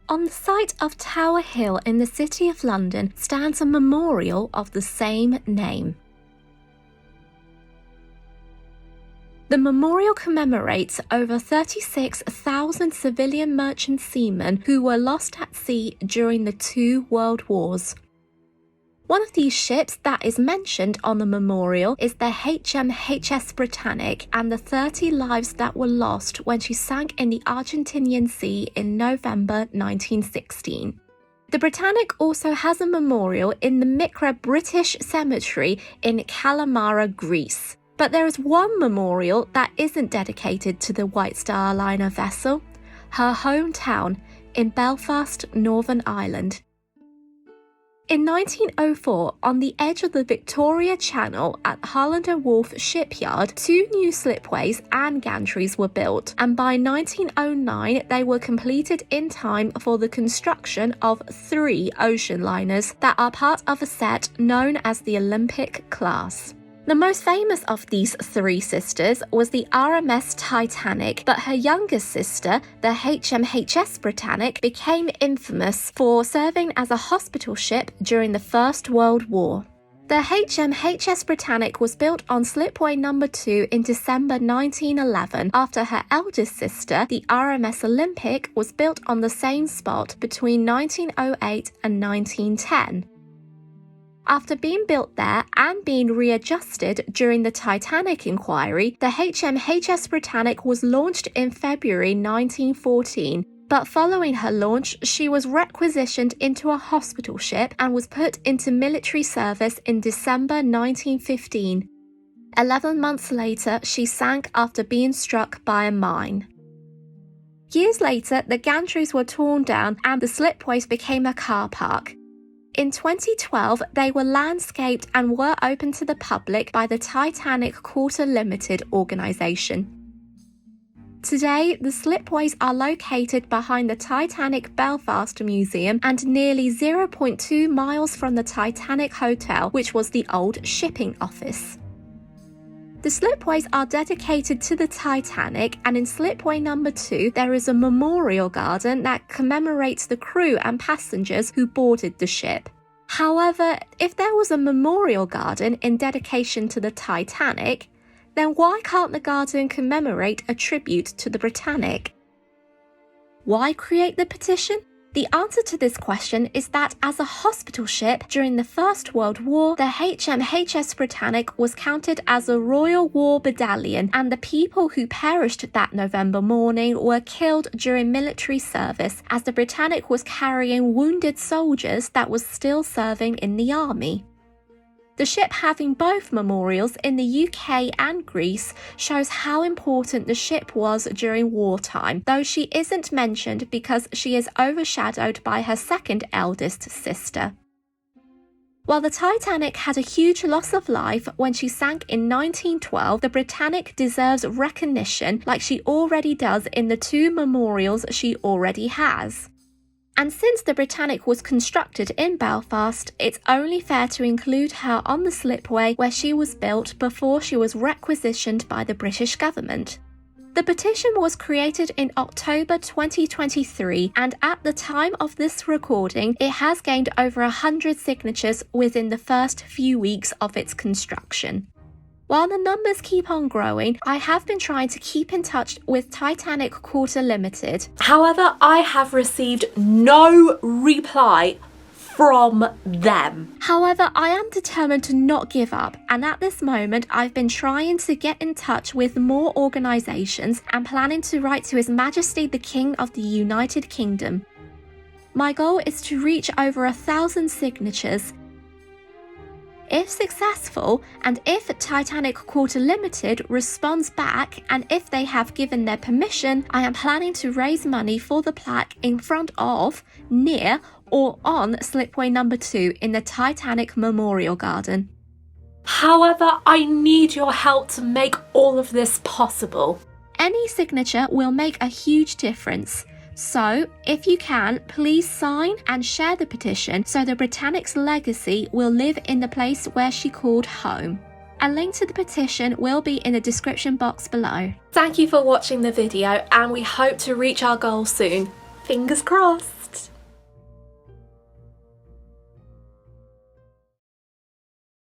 On the site of Tower Hill in the City of London stands a memorial of the same name. The memorial commemorates over 36,000 civilian merchant seamen who were lost at sea during the 2 World Wars. One of these ships that is mentioned on the memorial is the HMHS Britannic, and the 30 lives that were lost when she sank in the Argentinian Sea in November 1916. The Britannic also has a memorial in the Micra British Cemetery in Kalamara, Greece. But there is one memorial that isn't dedicated to the White Star Liner vessel, her hometown in Belfast, Northern Ireland. In 1904, on the edge of the Victoria Channel at Harlander Wharf Shipyard, 2 new slipways and gantries were built, and by 1909 they were completed in time for the construction of 3 ocean liners that are part of a set known as the Olympic class. The most famous of these 3 sisters was the RMS Titanic, but her younger sister, the HMHS Britannic, became infamous for serving as a hospital ship during the First World War. The HMHS Britannic was built on slipway number 2 in December 1911 after her eldest sister, the RMS Olympic, was built on the same spot between 1908 and 1910. After being built there and being readjusted during the Titanic inquiry, the HMHS Britannic was launched in February 1914, but following her launch, she was requisitioned into a hospital ship and was put into military service in December 1915. 11 months later, she sank after being struck by a mine. Years later, the gantries were torn down and the slipways became a car park. In 2012, they were landscaped and were open to the public by the Titanic Quarter Limited organisation. Today, the slipways are located behind the Titanic Belfast Museum and nearly 0.2 miles from the Titanic Hotel, which was the old shipping office. The slipways are dedicated to the Titanic, and in slipway number 2 there is a memorial garden that commemorates the crew and passengers who boarded the ship. However, if there was a memorial garden in dedication to the Titanic, then why can't the garden commemorate a tribute to the Britannic? Why create the petition? The answer to this question is that as a hospital ship during the First World War, the HMHS Britannic was counted as a Royal War Battalion, and the people who perished that November morning were killed during military service, as the Britannic was carrying wounded soldiers that was still serving in the army. The ship having both memorials in the UK and Greece shows how important the ship was during wartime, though she isn't mentioned because she is overshadowed by her second eldest sister. While the Titanic had a huge loss of life when she sank in 1912, the Britannic deserves recognition like she already does in the 2 memorials she already has. And since the Britannic was constructed in Belfast, it's only fair to include her on the slipway where she was built before she was requisitioned by the British government. The petition was created in October 2023, and at the time of this recording, it has gained over 100 signatures within the first few weeks of its construction. While the numbers keep on growing, I have been trying to keep in touch with Titanic Quarter Limited. However, I have received no reply from them. However, I am determined to not give up, and at this moment I've been trying to get in touch with more organisations and planning to write to His Majesty the King of the United Kingdom. My goal is to reach over 1,000 signatures. If successful, and if Titanic Quarter Limited responds back, and if they have given their permission, I am planning to raise money for the plaque in front of, near, or on slipway number 2 in the Titanic Memorial Garden. However, I need your help to make all of this possible. Any signature will make a huge difference. So, if you can, please sign and share the petition so the Britannic's legacy will live in the place where she called home. A link to the petition will be in the description box below. Thank you for watching the video, and we hope to reach our goal soon. Fingers crossed.